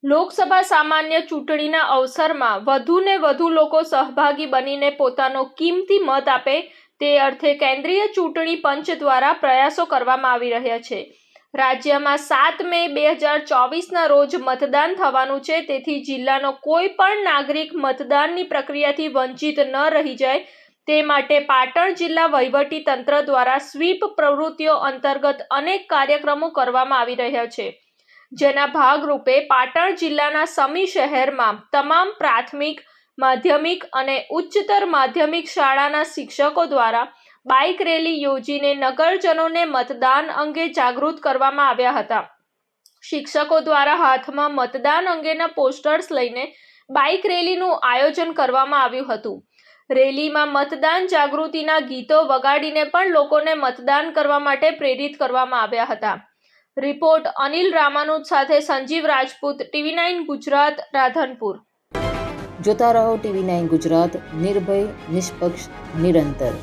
લોકસભા સામાન્ય ચૂંટણીના અવસરમાં વધુને વધુ લોકો સહભાગી બનીને પોતાનો કિંમતી મત આપે તે અર્થે કેન્દ્રીય ચૂંટણી પંચ દ્વારા પ્રયાસો કરવામાં આવી રહ્યા છે. રાજ્યમાં 7 મે 2024ના રોજ મતદાન થવાનું છે, તેથી જિલ્લાનો કોઈ પણ નાગરિક મતદાનની પ્રક્રિયાથી વંચિત ન રહી જાય તે માટે પાટણ જિલ્લા વહીવટી તંત્ર દ્વારા સ્વીપ પ્રવૃત્તિઓ અંતર્ગત અનેક કાર્યક્રમો કરવામાં આવી રહ્યા છે. જેના ભાગરૂપે પાટણ જિલ્લાના સમી શહેરમાં તમામ પ્રાથમિક, માધ્યમિક અને ઉચ્ચતર માધ્યમિક શાળાના શિક્ષકો દ્વારા બાઇક રેલી યોજીને નગરજનોને મતદાન અંગે જાગૃત કરવામાં આવ્યા હતા. શિક્ષકો દ્વારા હાથમાં મતદાન અંગેના પોસ્ટર્સ લઈને બાઇક રેલીનું આયોજન કરવામાં આવ્યું હતું. રેલીમાં મતદાન જાગૃતિના ગીતો વગાડીને પણ લોકોને મતદાન કરવા માટે પ્રેરિત કરવામાં આવ્યા હતા. રિપોર્ટ અનિલ રામાનુજ સાથે સંજીવ રાજપૂત, TV9 ગુજરાત, રાધનપુર. જોતા રહો TV9 ગુજરાત, નિર્ભય, નિષ્પક્ષ, નિરંતર.